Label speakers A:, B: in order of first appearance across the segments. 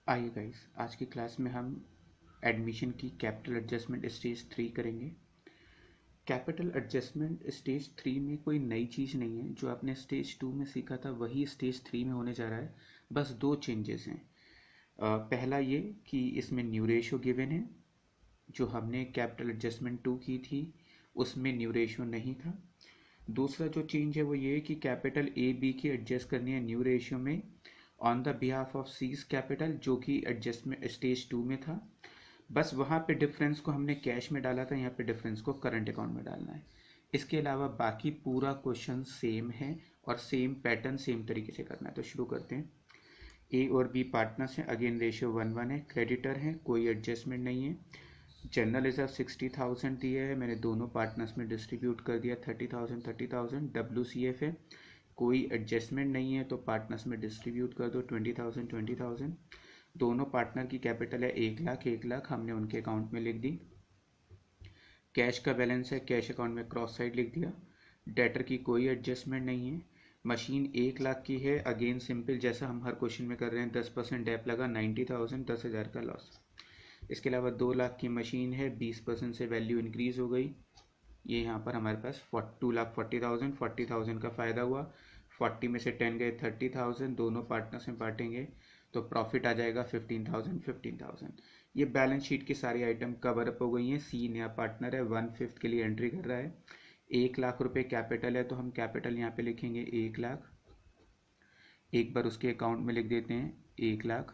A: आइए गाइस, आज की क्लास में हम एडमिशन की कैपिटल एडजस्टमेंट स्टेज 3 करेंगे। कैपिटल एडजस्टमेंट स्टेज 3 में कोई नई चीज़ नहीं है। जो आपने स्टेज 2 में सीखा था वही स्टेज 3 में होने जा रहा है। बस दो चेंजेस हैं। पहला ये कि इसमें न्यू रेशो गिवन है। जो हमने कैपिटल एडजस्टमेंट 2 की थी उसमें न्यू रेशो नहीं था। दूसरा जो चेंज है वो ये है कि कैपिटल ए बी की एडजस्ट करनी है न्यू रेशियो में on the behalf of seize capital, जो कि एडजस्टमेंट स्टेज 2 में था। बस वहाँ पे डिफरेंस को हमने कैश में डाला था, यहाँ पे डिफरेंस को करंट अकाउंट में डालना है। इसके अलावा बाकी पूरा क्वेश्चन सेम है और सेम पैटर्न सेम तरीके से करना है। तो शुरू करते हैं। ए और बी पार्टनर्स हैं, अगेन रेशियो 1:1 है। क्रेडिटर हैं, कोई एडजस्टमेंट नहीं है। जनरल रिजर्व 60,000 दिया है, मैंने दोनों पार्टनर्स में डिस्ट्रीब्यूट कर दिया 30,000 30,000। WCF है, कोई एडजस्टमेंट नहीं है तो पार्टनर्स में डिस्ट्रीब्यूट कर दो 20,000 20,000। दोनों पार्टनर की कैपिटल है 1,00,000 1,00,000, हमने उनके अकाउंट में लिख दी। कैश का बैलेंस है, कैश अकाउंट में क्रॉस साइड लिख दिया। डेटर की कोई एडजस्टमेंट नहीं है। मशीन 1,00,000 की है, अगेन सिंपल जैसा हम हर क्वेश्चन में कर रहे हैं, 10% डेप लगा 90,000, 10,000 का लॉस। इसके अलावा 2,00,000 की मशीन है, 20% से वैल्यू इंक्रीज हो गई। ये यहाँ पर हमारे पास 2,40,000 40,000 का फ़ायदा हुआ। 40 में से 10 गए 30,000, दोनों पार्टनर्स में बांटेंगे तो प्रॉफिट आ जाएगा 15,000 15,000। ये बैलेंस शीट की सारी आइटम कवर अप हो गई हैं। सी नया पार्टनर है, 1/5 के लिए एंट्री कर रहा है। 1,00,000 रुपये कैपिटल है तो हम कैपिटल यहाँ पे लिखेंगे 1,00,000। एक बार उसके अकाउंट में लिख देते हैं 1,00,000।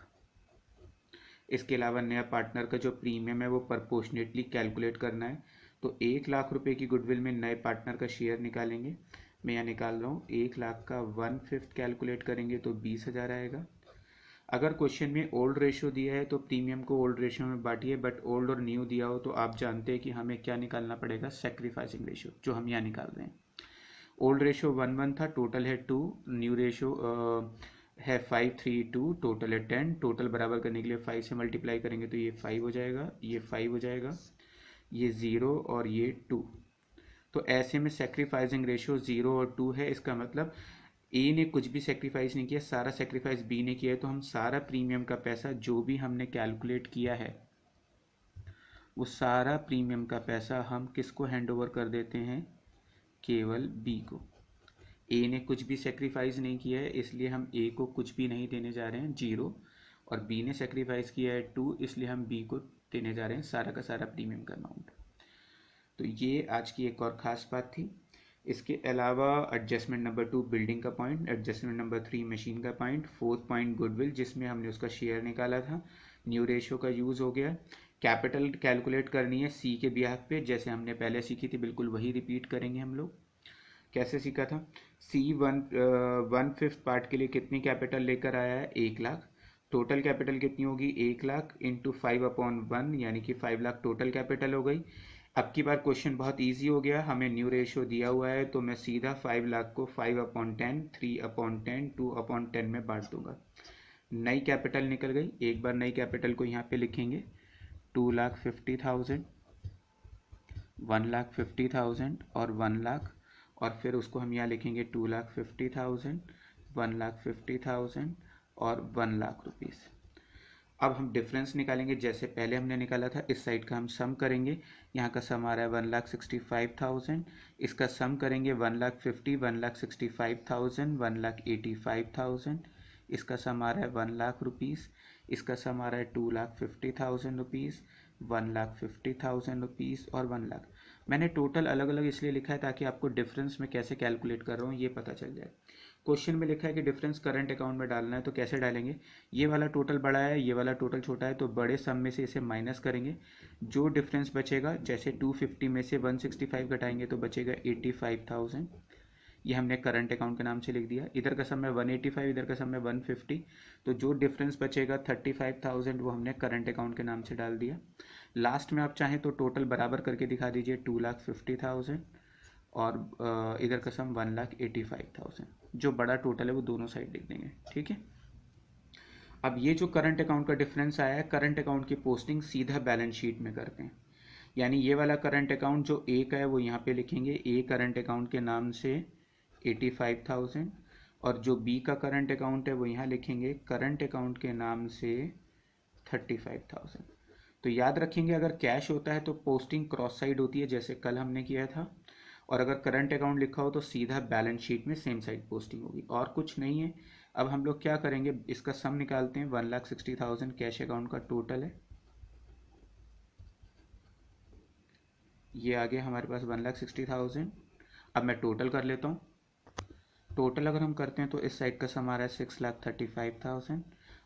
A: इसके अलावा नया पार्टनर का जो प्रीमियम है वो प्रपोर्शनेटली कैलकुलेट करना है। तो 1,00,000 रुपये की गुडविल में नए पार्टनर का शेयर निकालेंगे। मैं यहाँ निकाल रहा हूँ, 1,00,000 का 1/5 कैलकुलेट करेंगे तो 20,000 आएगा। अगर क्वेश्चन में ओल्ड रेशियो दिया है तो प्रीमियम को ओल्ड रेशियो में बांटिए, बट ओल्ड और न्यू दिया हो तो आप जानते हैं कि हमें क्या निकालना पड़ेगा, सेक्रीफाइसिंग रेशियो, जो हम यहाँ निकाल रहे हैं। ओल्ड रेशियो 1:1 था, टोटल है 2। न्यू रेशियो है 5 3 2, टोटल है 10। टोटल बराबर करने के लिए 5 से मल्टीप्लाई करेंगे तो ये 5 हो जाएगा, ये 5 हो जाएगा, ये 0 और ये 2। तो ऐसे में सेक्रीफाइसिंग रेशियो 0 और 2 है। इसका मतलब ए ने कुछ भी सेक्रीफाइस नहीं किया, सारा सेक्रीफाइस बी ने किया है। तो हम सारा प्रीमियम का पैसा जो भी हमने कैलकुलेट किया है वो सारा प्रीमियम का पैसा हम किसको हैंड ओवर कर देते हैं, केवल बी को। ए ने कुछ भी सेक्रीफाइस नहीं किया है इसलिए हम ए को कुछ भी नहीं देने जा रहे हैं, 0। और बी ने सेक्रीफाइस किया है 2, इसलिए हम बी को देने जा रहे हैं सारा का सारा प्रीमियम का अमाउंट। तो ये आज की एक और ख़ास बात थी। इसके अलावा एडजस्टमेंट नंबर 2 बिल्डिंग का पॉइंट, एडजस्टमेंट नंबर 3 मशीन का पॉइंट, 4th पॉइंट गुडविल जिसमें हमने उसका शेयर निकाला था, न्यू रेशियो का यूज़ हो गया। कैपिटल कैलकुलेट करनी है सी के बिहाफ पे, जैसे हमने पहले सीखी थी बिल्कुल वही रिपीट करेंगे हम लोग। कैसे सीखा था, सी 1/5 पार्ट के लिए कितनी कैपिटल लेकर आया है, 1,00,000। टोटल कैपिटल कितनी होगी, 1,00,000 इंटू 5/1, यानी कि 5,00,000 टोटल कैपिटल हो गई। अब की बार क्वेश्चन बहुत इजी हो गया, हमें न्यू रेशियो दिया हुआ है तो मैं सीधा 5,00,000 को 5/10 3/10 2/10 में बांट दूंगा। नई कैपिटल निकल गई। एक बार नई कैपिटल को यहाँ पे लिखेंगे 2,50,000, 1,50,000 और 1,00,000, और फिर उसको हम यहाँ लिखेंगे 2,50,000 1,50,000 और 1,00,000 रुपीज़। अब हम डिफरेंस निकालेंगे जैसे पहले हमने निकाला था। इस साइड का हम सम करेंगे, यहाँ का सम आ रहा है 1,65,000, इसका सम करेंगे 1,50,000 1,65,000 1,85,000, इसका सम आ रहा है 1,00,000 रुपीज़, इसका सम आ रहा है 2,50,000 रुपीज़ 1,50,000 रुपीज़ और 1,00,000। मैंने टोटल अलग अलग इसलिए लिखा है ताकि आपको डिफरेंस में कैसे कैलकुलेट कर रहा हूँ ये पता चल जाए। क्वेश्चन में लिखा है कि डिफरेंस करंट अकाउंट में डालना है, तो कैसे डालेंगे, ये वाला टोटल बड़ा है ये वाला टोटल छोटा है तो बड़े सम में से इसे माइनस करेंगे। जो डिफरेंस बचेगा, जैसे 250 में से 165 घटाएंगे तो बचेगा 85,000, ये हमने करंट अकाउंट के नाम से लिख दिया। इधर का सम है 185, इधर का सम है 150, तो जो डिफरेंस बचेगा 35,000 वो हमने करंट अकाउंट के नाम से डाल दिया। लास्ट में आप चाहें तो टोटल बराबर करके दिखा दीजिए, 2,50,000 और इधर का सम 1,85,000। जो बड़ा टोटल है वो दोनों साइड लिख देंगे, ठीक है। अब ये जो करंट अकाउंट का डिफरेंस आया है, करंट अकाउंट की पोस्टिंग सीधा बैलेंस शीट में करते हैं। यानी ये वाला करंट अकाउंट जो ए का है वो यहाँ पे लिखेंगे, ए करंट अकाउंट के नाम से 85,000, और जो बी का करंट अकाउंट है वो यहाँ लिखेंगे करंट अकाउंट के नाम से 35,000। तो याद रखेंगे, अगर कैश होता है तो पोस्टिंग क्रॉस साइड होती है जैसे कल हमने किया था, और अगर करंट अकाउंट लिखा हो तो सीधा बैलेंस शीट में सेम साइड पोस्टिंग होगी, और कुछ नहीं है। अब हम लोग क्या करेंगे, इसका सम निकालते हैं। 1,60,000 कैश अकाउंट का टोटल है, ये आ गया हमारे पास 1,60,000। अब मैं टोटल कर लेता हूँ। टोटल अगर हम करते हैं तो इस साइड का सम आ रहा है 6,35,000,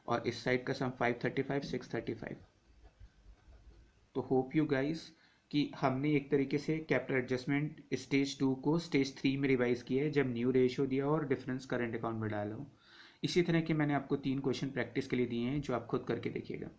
A: और इस साइड का सम 535, 635। तो होप यू गाइस कि हमने एक तरीके से कैपिटल एडजस्टमेंट स्टेज 2 को स्टेज 3 में रिवाइज किया है, जब न्यू रेशियो दिया और डिफरेंस करंट अकाउंट में डाला हो। इसी तरह के मैंने आपको 3 क्वेश्चन प्रैक्टिस के लिए दिए हैं, जो आप खुद करके देखिएगा।